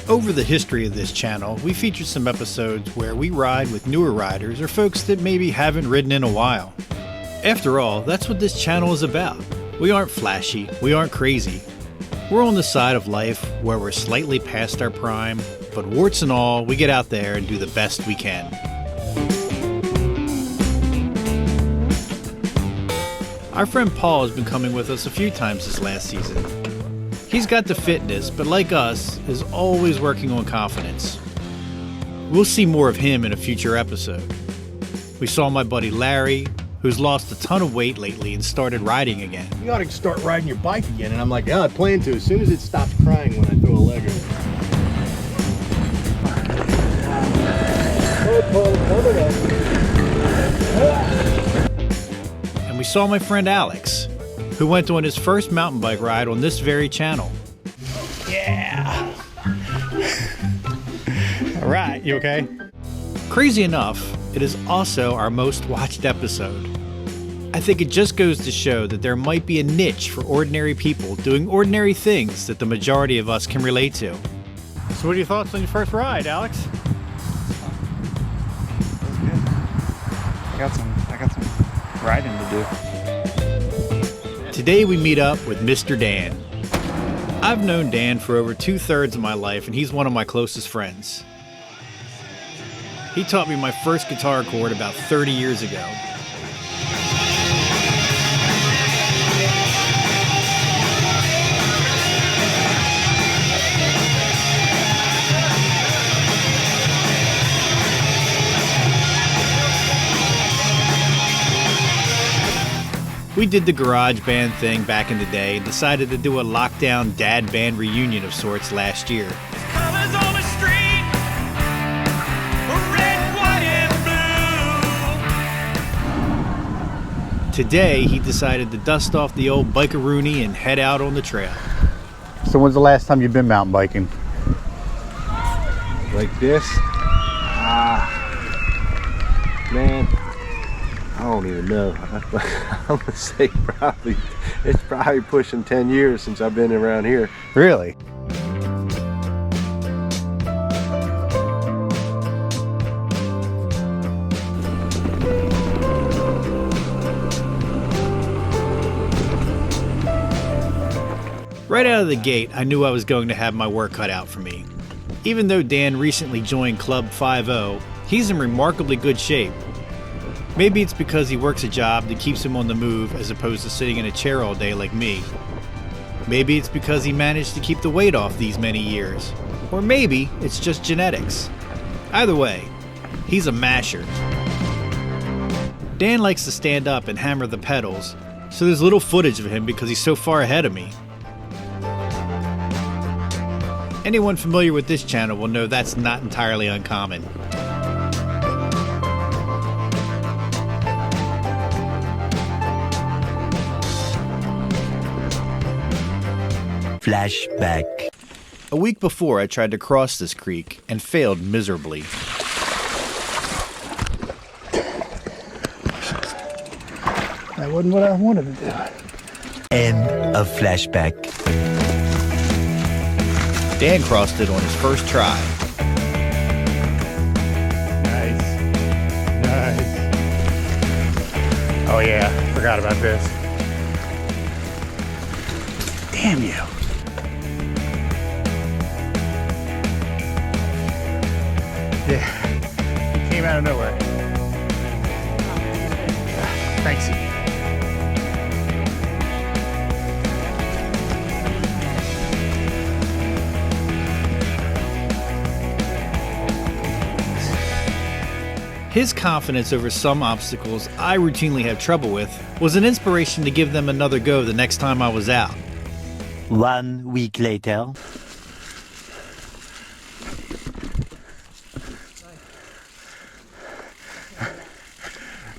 Over the history of this channel, we featured some episodes where we ride with newer riders or folks that maybe haven't ridden in a while. After all, that's what this channel is about. We aren't flashy, we aren't crazy. We're on the side of life where we're slightly past our prime, but warts and all, we get out there and do the best we can. Our friend Paul has been coming with us a few times this last season. He's got the fitness, but like us, is always working on confidence. We'll see more of him in a future episode. We saw my buddy Larry, who's lost a ton of weight lately and started riding again. You ought to start riding your bike again. And I'm like, yeah, I plan to as soon as it stops crying when I throw a leg over. And we saw my friend Alex, who went on his first mountain bike ride on this very channel. Yeah. All right, you okay? Crazy enough, it is also our most watched episode. I think it just goes to show that there might be a niche for ordinary people doing ordinary things that the majority of us can relate to. So what are your thoughts on your first ride, Alex? That was good. I got some riding to do. Today we meet up with Mr. Dan. I've known Dan for over 2/3 of my life, and he's one of my closest friends. He taught me my first guitar chord about 30 years ago. We did the garage band thing back in the day and decided to do a lockdown dad band reunion of sorts last year. Colors on the street, red, white, and blue. Today, he decided to dust off the old biker-rooney and head out on the trail. So when's the last time you've been mountain biking? Like this? Man, I don't even know. I'm gonna say it's probably pushing 10 years since I've been around here. Really? Right out of the gate, I knew I was going to have my work cut out for me. Even though Dan recently joined Club 5-0, he's in remarkably good shape. Maybe it's because he works a job that keeps him on the move as opposed to sitting in a chair all day like me. Maybe it's because he managed to keep the weight off these many years. Or maybe it's just genetics. Either way, he's a masher. Dan likes to stand up and hammer the pedals, so there's little footage of him because he's so far ahead of me. Anyone familiar with this channel will know that's not entirely uncommon. Flashback. A week before, I tried to cross this creek and failed miserably. That wasn't what I wanted to do. End of flashback. Dan crossed it on his first try. Nice. Nice. Oh yeah, forgot about this. Damn you. Yeah, he came out of nowhere. Thanks. His confidence over some obstacles I routinely have trouble with was an inspiration to give them another go the next time I was out. 1 week later.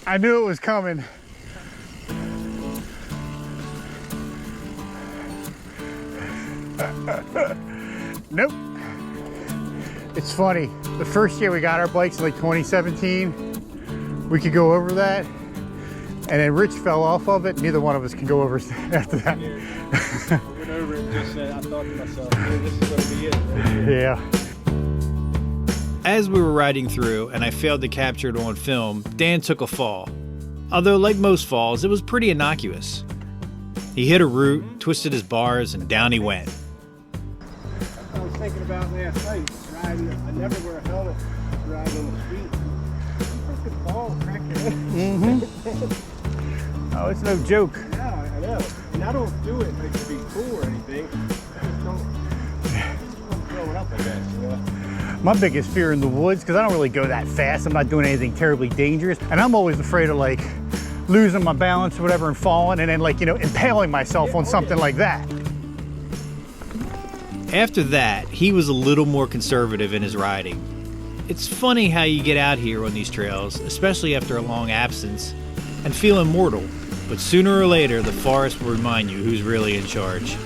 I knew it was coming. Nope. It's funny. The first year we got our bikes in like 2017, we could go over that. And then Rich fell off of it. Neither one of us can go over after that. I went over and just said, I thought to myself, man, this is going to be it. Yeah. As we were riding through and I failed to capture it on film, Dan took a fall. Although like most falls, it was pretty innocuous. He hit a root, twisted his bars, and down he went. I was thinking about last night, riding, I never wear a helmet riding on the street. Freaking fall, crack your head. Oh, it's no joke. Yeah, I know. And I don't do it like to be cool or anything. I just don't throw it up, I guess. Yeah. My biggest fear in the woods, because I don't really go that fast, I'm not doing anything terribly dangerous, and I'm always afraid of like losing my balance or whatever and falling and then, like, you know, impaling myself on something like that. After that, he was a little more conservative in his riding. It's funny how you get out here on these trails, especially after a long absence, and feel immortal, but sooner or later the forest will remind you who's really in charge.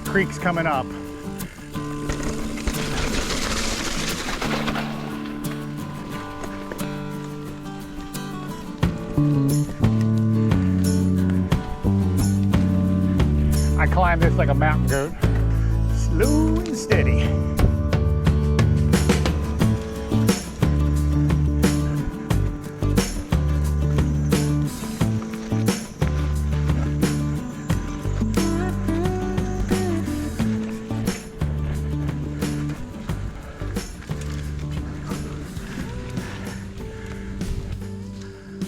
Creek's coming up. I climb this like a mountain goat, slow and steady.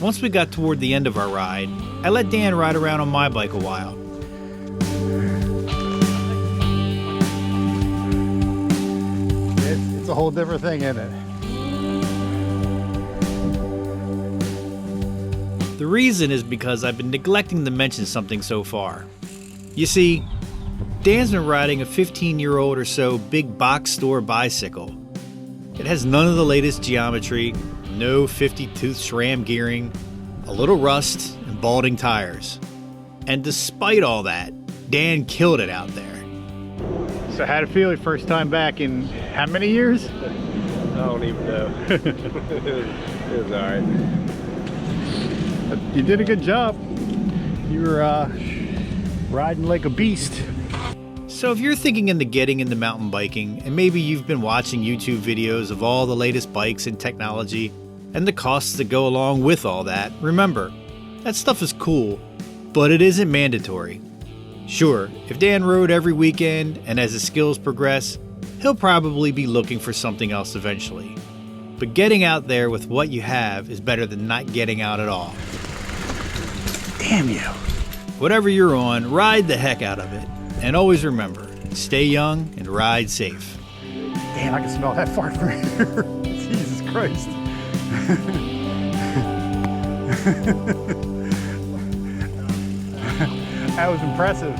Once we got toward the end of our ride, I let Dan ride around on my bike a while. It's a whole different thing, isn't it? The reason is because I've been neglecting to mention something so far. You see, Dan's been riding a 15-year-old or so big box store bicycle. It has none of the latest geometry, no 50-tooth SRAM gearing, a little rust, and balding tires. And despite all that, Dan killed it out there. So how'd it feel your first time back in how many years? I don't even know. It was all right. You did a good job. You were riding like a beast. So if you're thinking into getting into mountain biking, and maybe you've been watching YouTube videos of all the latest bikes and technology, and the costs that go along with all that, remember, that stuff is cool, but it isn't mandatory. Sure, if Dan rode every weekend, and as his skills progress, he'll probably be looking for something else eventually. But getting out there with what you have is better than not getting out at all. Damn you. Whatever you're on, ride the heck out of it. And always remember, stay young and ride safe. Damn, I can smell that far from here. Jesus Christ. That was impressive.